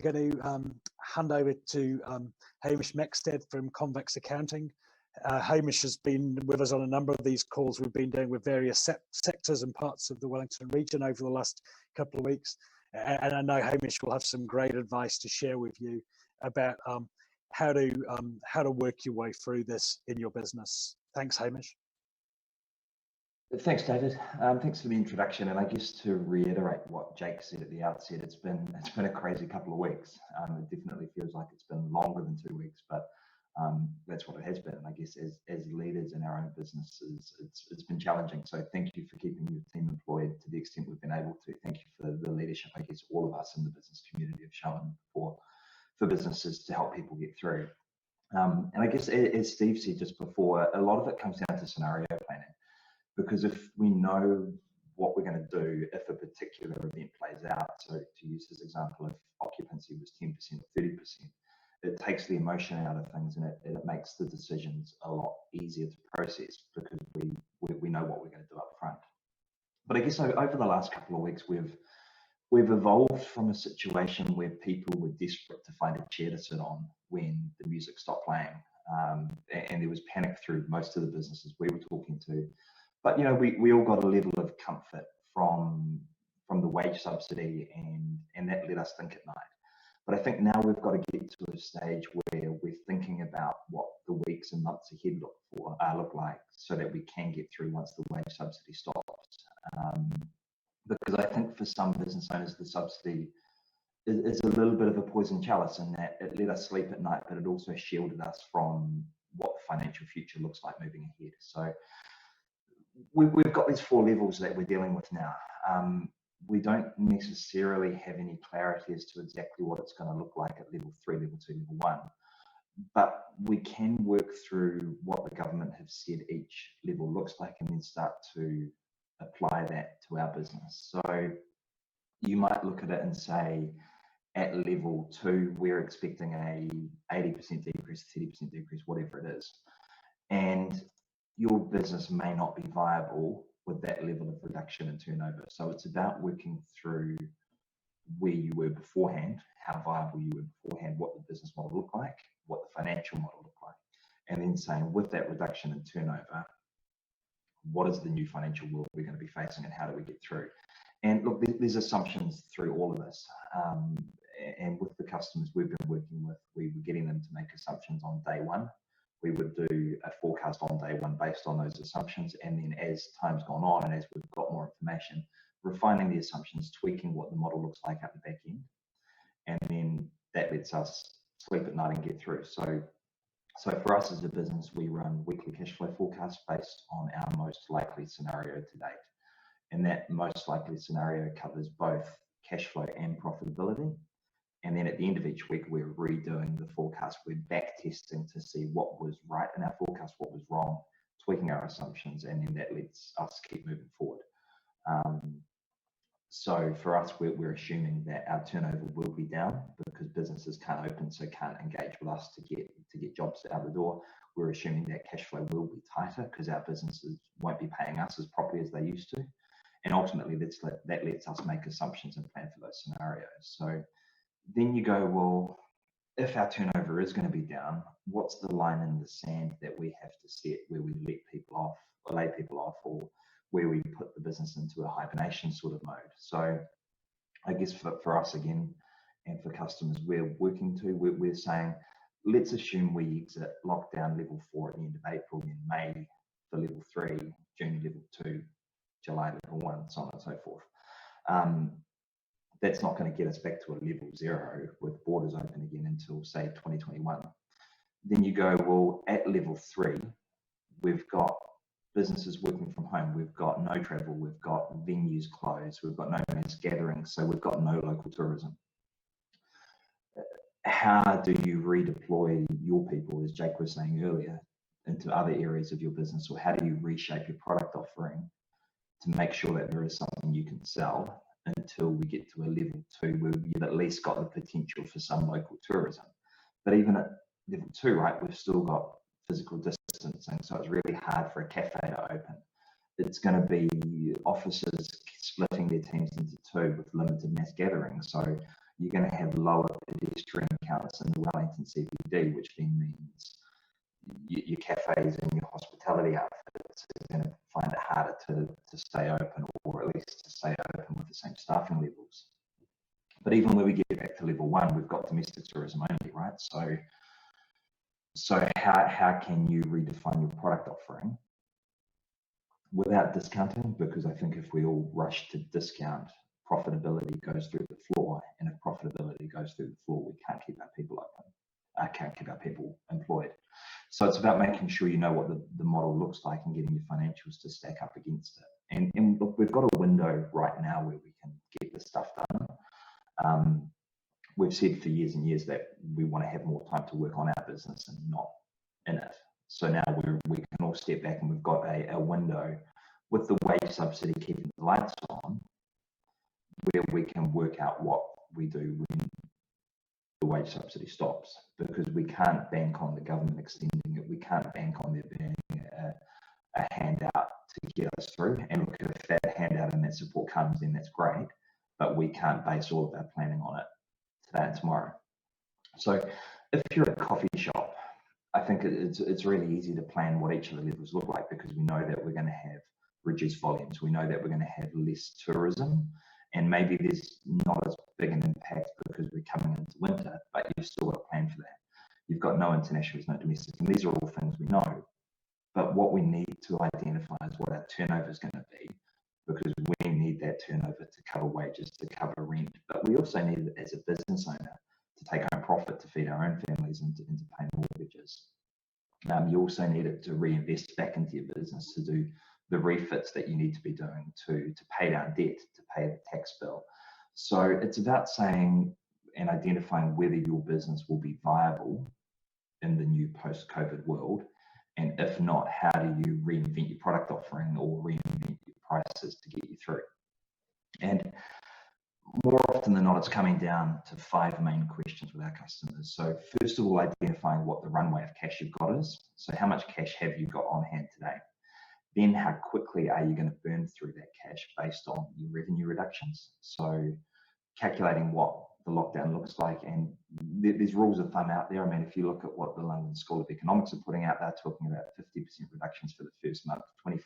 going to hand over to Hamish Maxted from Convex Accounting. Hamish has been with us on a number of these calls we've been doing with various sectors and parts of the Wellington region over the last couple of weeks. And I know Hamish will have some great advice to share with you about how to work your way through this in your business. Thanks, Hamish. Thanks, David. Thanks for the introduction. And I guess to reiterate what Jake said at the outset, it's been a crazy couple of weeks. It definitely feels like it's been longer than 2 weeks, but that's what it has been. And I guess as leaders in our own businesses, it's been challenging. So thank you for keeping your team employed to the extent we've been able to. Thank you for the leadership I guess all of us in the business community have shown for businesses to help people get through. And I guess as Steve said just before, a lot of it comes down to scenario planning. Because if we know what we're going to do if a particular event plays out, so to use this example, if occupancy was 10% or 30%, it takes the emotion out of things and it makes the decisions a lot easier to process because we know what we're going to do up front. But I guess over the last couple of weeks, we've evolved from a situation where people were desperate to find a chair to sit on when the music stopped playing. And there was panic through most of the businesses we were talking to. But we all got a level of comfort from the wage subsidy, and that let us think at night. But I think now we've got to get to a stage where we're thinking about what the weeks and months ahead look like, so that we can get through once the wage subsidy stops. Because I think for some business owners, the subsidy is a little bit of a poison chalice in that it let us sleep at night, but it also shielded us from what the financial future looks like moving ahead. So we've got these 4 levels that we're dealing with now. We don't necessarily have any clarity as to exactly what it's going to look like at level 3, level 2, level 1. But we can work through what the government have said each level looks like and then start to apply that to our business. So you might look at it and say, at level 2, we're expecting a 80% decrease, 30% decrease, whatever it is. And your business may not be viable with that level of reduction in turnover. So it's about working through where you were beforehand, how viable you were beforehand, what the business model looked like, what the financial model looked like, and then saying with that reduction in turnover, what is the new financial world we're going to be facing and how do we get through? And look, there's assumptions through all of this. And with the customers we've been working with, we were getting them to make assumptions on day one. We would do a forecast on day one based on those assumptions. And then as time's gone on and as we've got more information, refining the assumptions, tweaking what the model looks like at the back end. And then that lets us sleep at night and get through. So for us as a business, we run weekly cash flow forecasts based on our most likely scenario to date. And that most likely scenario covers both cash flow and profitability. And then at the end of each week, we're redoing the forecast. We're back testing to see what was right in our forecast, what was wrong, tweaking our assumptions, and then that lets us keep moving forward. So for us, we're assuming that our turnover will be down because businesses can't open, so can't engage with us to get jobs out the door. We're assuming that cash flow will be tighter because our businesses won't be paying us as properly as they used to. And ultimately, that lets us make assumptions and plan for those scenarios. So then you go, well, if our turnover is going to be down, what's the line in the sand that we have to set where we let people off or lay people off, or where we put the business into a hibernation sort of mode? So I guess for us again, and for customers we're working to, we're saying, let's assume we exit lockdown level 4 at the end of April, in May for level 3, June level 2, July level 1, so on and so forth. That's not going to get us back to a level 0 with borders open again until, say, 2021. Then you go, well, at level 3, we've got businesses working from home, we've got no travel, we've got venues closed, we've got no mass gatherings, so we've got no local tourism. How do you redeploy your people, as Jake was saying earlier, into other areas of your business, or how do you reshape your product offering to make sure that there is something you can sell until we get to a level 2 where you've at least got the potential for some local tourism? But even at level 2, right, we've still got physical distancing, so it's really hard for a cafe to open. It's going to be offices splitting their teams into 2 with limited mass gatherings. So you're going to have lower pedestrian counts in the Wellington CBD, which then means your cafes and your hospitality outfits are going to find it harder to stay open, or at least to stay open with the same staffing levels. But even when we get back to level 1, we've got domestic tourism only, right? So how can you redefine your product offering without discounting? Because I think if we all rush to discount, profitability goes through the floor, and if profitability goes through the floor, we can't keep our people open. I can't keep our people employed. So it's about making sure you know what the model looks like and getting your financials to stack up against it. And look, we've got a window right now where we can get this stuff done. We've said for years and years that we want to have more time to work on our business and not in it. So now we can all step back, and we've got a window with the wage subsidy keeping the lights on, where we can work out what we do when the wage subsidy stops, because we can't bank on the government extending it. We can't bank on there being a handout to get us through. And look, if that handout and that support comes, then that's great, but we can't base all of our planning on it today and tomorrow. So if you're a coffee shop, I think it's really easy to plan what each of the levels look like, because we know that we're going to have reduced volumes. We know that we're going to have less tourism, and maybe there's not as big an impact because we're coming into winter, but you've still got to plan for that. You've got no internationals, no domestic, and these are all things we know. But what we need to identify is what our turnover is going to be, because we need that turnover to cover wages, to cover rent, but we also need it as a business owner to take home profit, to feed our own families, and to pay mortgages. You also need it to reinvest back into your business, to do the refits that you need to be doing, to pay down debt, to pay the tax bill. So it's about saying and identifying whether your business will be viable in the new post-COVID world. And if not, how do you reinvent your product offering or reinvent your prices to get you through? And more often than not, it's coming down to 5 main questions with our customers. So first of all, identifying what the runway of cash you've got is. So how much cash have you got on hand today? Then how quickly are you going to burn through that cash based on your revenue reductions? So calculating what the lockdown looks like, and there's rules of thumb out there. I mean, if you look at what the London School of Economics are putting out, they're talking about 50% reductions for the first month, 25%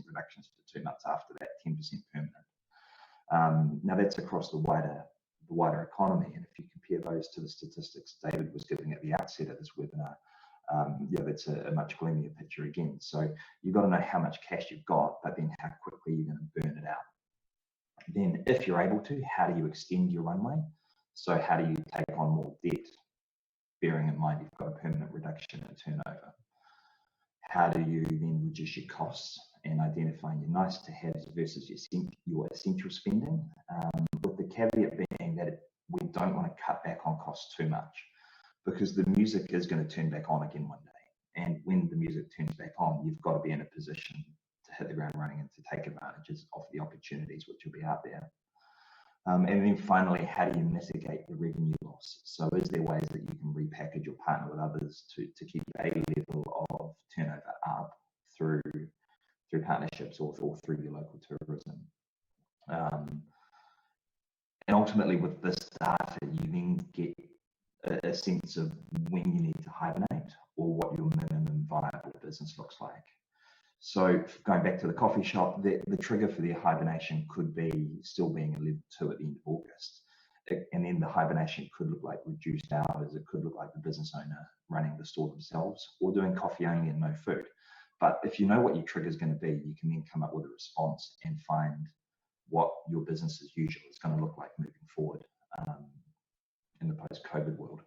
reductions for 2 months after that, 10% permanent. Now that's across the wider economy, and if you compare those to the statistics David was giving at the outset of this webinar, that's a much gloomier picture again. So you've got to know how much cash you've got, but then how quickly you're going to burn it out. Then, if you're able to, how do you extend your runway? So how do you take on more debt, bearing in mind you've got a permanent reduction in turnover? How do you then reduce your costs and identifying your nice to haves versus your essential spending, with the caveat being that we don't want to cut back on costs too much, because the music is going to turn back on again one day. And when the music turns back on, you've got to be in a position to hit the ground running and to take advantages of the opportunities which will be out there. And then finally, how do you mitigate the revenue loss? So is there ways that you can repackage or partner with others to keep a level of turnover up through partnerships or through your local tourism? And ultimately with this data, you then get a sense of when you need to hibernate or what your minimum viable business looks like. So going back to the coffee shop, the trigger for their hibernation could be still being in level 2 at the end of August. And then the hibernation could look like reduced hours. It could look like the business owner running the store themselves or doing coffee only and no food. But if you know what your trigger is going to be, you can then come up with a response and find what your business as usual is going to look like moving forward in the post-COVID world.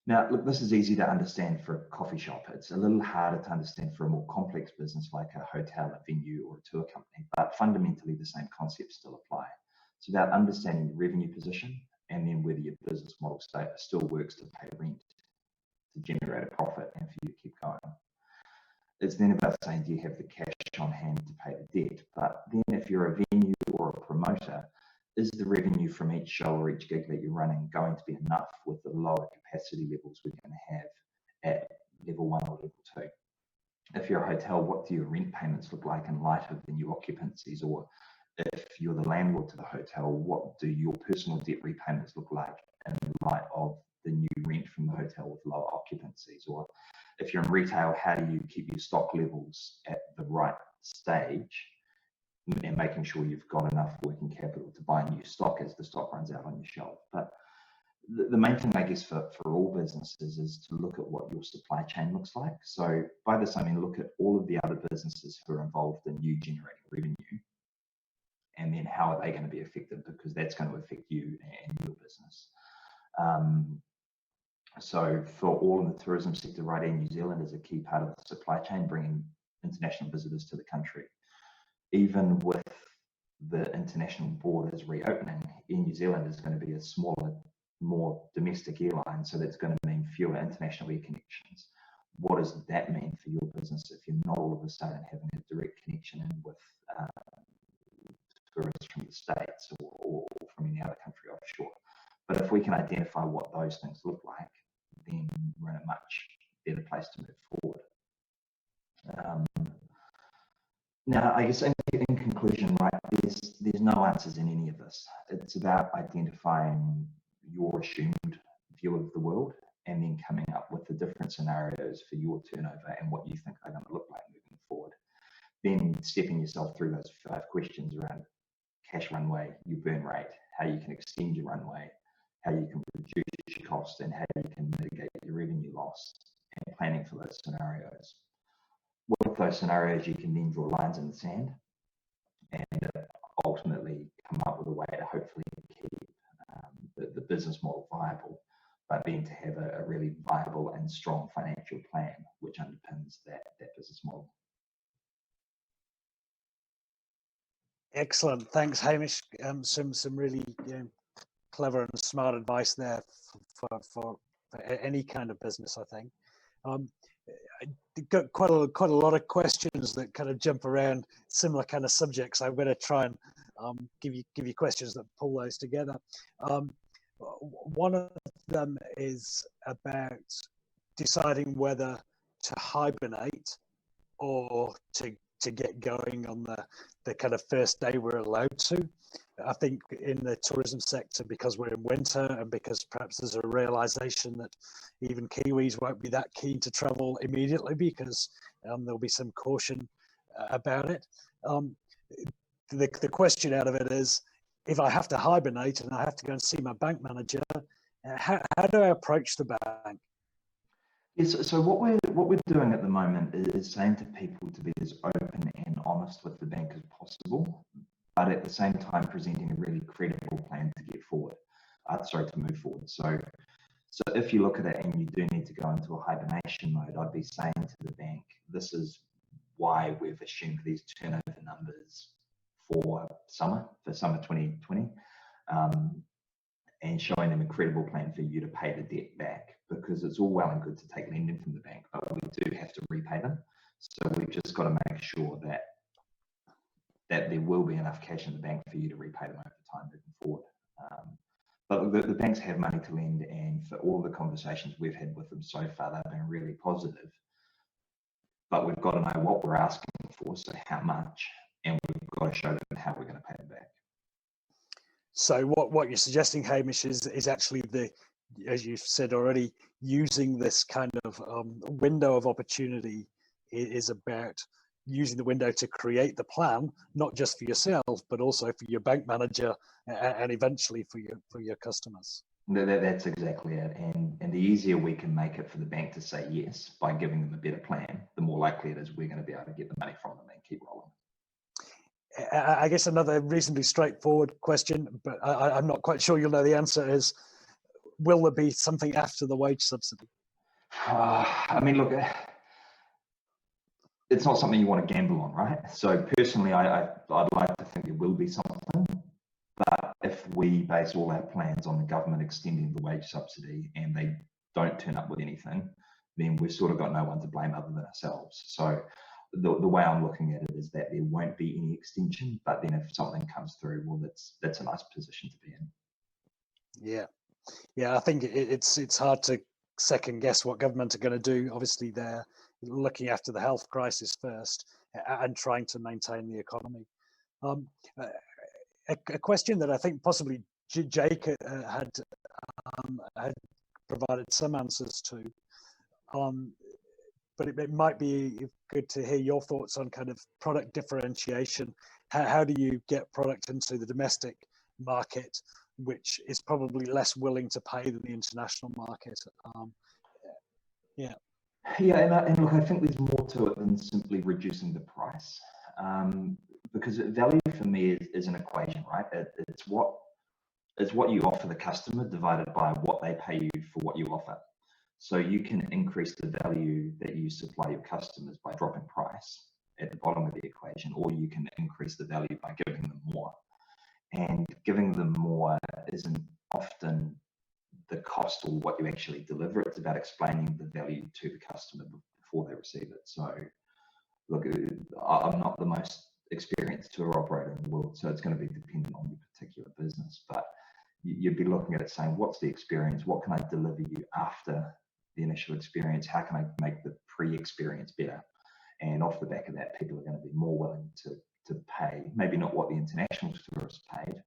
Now, look, this is easy to understand for a coffee shop. It's a little harder to understand for a more complex business like a hotel, a venue, or a tour company, but fundamentally the same concepts still apply. It's about understanding your revenue position and then whether your business model still works to pay rent, to generate a profit, and for you to keep going. It's then about saying, do you have the cash on hand to pay the debt? But then if you're a venue or a promoter, is the revenue from each show or each gig that you're running going to be enough with the lower capacity levels we're going to have at level 1 or level 2? If you're a hotel, what do your rent payments look like in light of the new occupancies? Or if you're the landlord to the hotel, what do your personal debt repayments look like in light of the new rent from the hotel with lower occupancies? Or if you're in retail, how do you keep your stock levels at the right stage and making sure you've got enough working capital to buy new stock as the stock runs out on your shelf? But the main thing, I guess, for all businesses is to look at what your supply chain looks like. So by this, I mean, look at all of the other businesses who are involved in you generating revenue, and then how are they going to be affected, because that's going to affect you and your business. So for all in the tourism sector, right, in New Zealand is a key part of the supply chain, bringing international visitors to the country. Even with the international borders reopening, in New Zealand is going to be a smaller, more domestic airline, so that's going to mean fewer international air connections. What does that mean for your business if you're not all of a sudden having a direct connection in with tourists from the States or from any other country offshore? But if we can identify what those things look like, then we're in a much better place to move forward. Now, I guess in conclusion, right, there's no answers in any of this. It's about identifying your assumed view of the world and then coming up with the different scenarios for your turnover and what you think they're going to look like moving forward. Then stepping yourself through those 5 questions around cash runway, your burn rate, how you can extend your runway, how you can reduce your costs, and how you can mitigate your revenue loss, and planning for those scenarios. With those scenarios, you can then draw lines in the sand and ultimately come up with a way to hopefully keep the business model viable, but then to have a really viable and strong financial plan which underpins that business model. Excellent, thanks, Hamish. Some really clever and smart advice there for any kind of business, I think. I got quite a lot of questions that kind of jump around similar kind of subjects. I'm going to try and give you questions that pull those together. One of them is about deciding whether to hibernate or to get going on the kind of first day we're allowed to. I think in the tourism sector, because we're in winter and because perhaps there's a realization that even Kiwis won't be that keen to travel immediately because there'll be some caution about it. The question out of it is, if I have to hibernate and I have to go and see my bank manager, how do I approach the bank? Yes, so what we're doing at the moment is saying to people to be as open and honest with the bank as possible, but at the same time presenting a really credible plan to get forward, to move forward. So if you look at it and you do need to go into a hibernation mode, I'd be saying to the bank, this is why we've assumed these turnover numbers for summer 2020, and showing them a credible plan for you to pay the debt back, because it's all well and good to take lending from the bank, but we do have to repay them. So we've just got to make sure that there will be enough cash in the bank for you to repay them over time moving forward. But the banks have money to lend, and for all the conversations we've had with them so far, they've been really positive. But we've got to know what we're asking for, so how much, and we've got to show them how we're going to pay them back. So what you're suggesting, Hamish, is actually as you've said already, using this kind of window of opportunity is about using the window to create the plan, not just for yourself, but also for your bank manager and eventually for your customers. That's exactly it. And the easier we can make it for the bank to say yes by giving them a better plan, the more likely it is we're going to be able to get the money from them and keep rolling. I guess another reasonably straightforward question, but I'm not quite sure you'll know the answer, is, will there be something after the wage subsidy? I mean, look, it's not something you want to gamble on, right? So personally, I'd like to think there will be something, but if we base all our plans on the government extending the wage subsidy and they don't turn up with anything, then we've sort of got no one to blame other than ourselves. So the way I'm looking at it is that there won't be any extension, but then if something comes through, well, that's a nice position to be in. Yeah, I think it's hard to second guess what government are going to do. Obviously, they're looking after the health crisis first and trying to maintain the economy. a question that I think possibly Jake had provided some answers to, but it might be good to hear your thoughts on kind of product differentiation. How do you get product into the domestic market, which is probably less willing to pay than the international market? Yeah. Yeah, and look, I think there's more to it than simply reducing the price, because value for me is an equation, right? It's what you offer the customer divided by what they pay you for what you offer. So you can increase the value that you supply your customers by dropping price at the bottom of the equation, or you can increase the value by giving them more. And giving them more isn't often the cost or what you actually deliver. It's about explaining the value to the customer before they receive it. So look, I'm not the most experienced tour operator in the world, so it's going to be dependent on your particular business, but you'd be looking at it saying, what's the experience? What can I deliver you after the initial experience? How can I make the pre-experience better? And off the back of that, people are going to be more willing to pay, maybe not what the international tourists paid,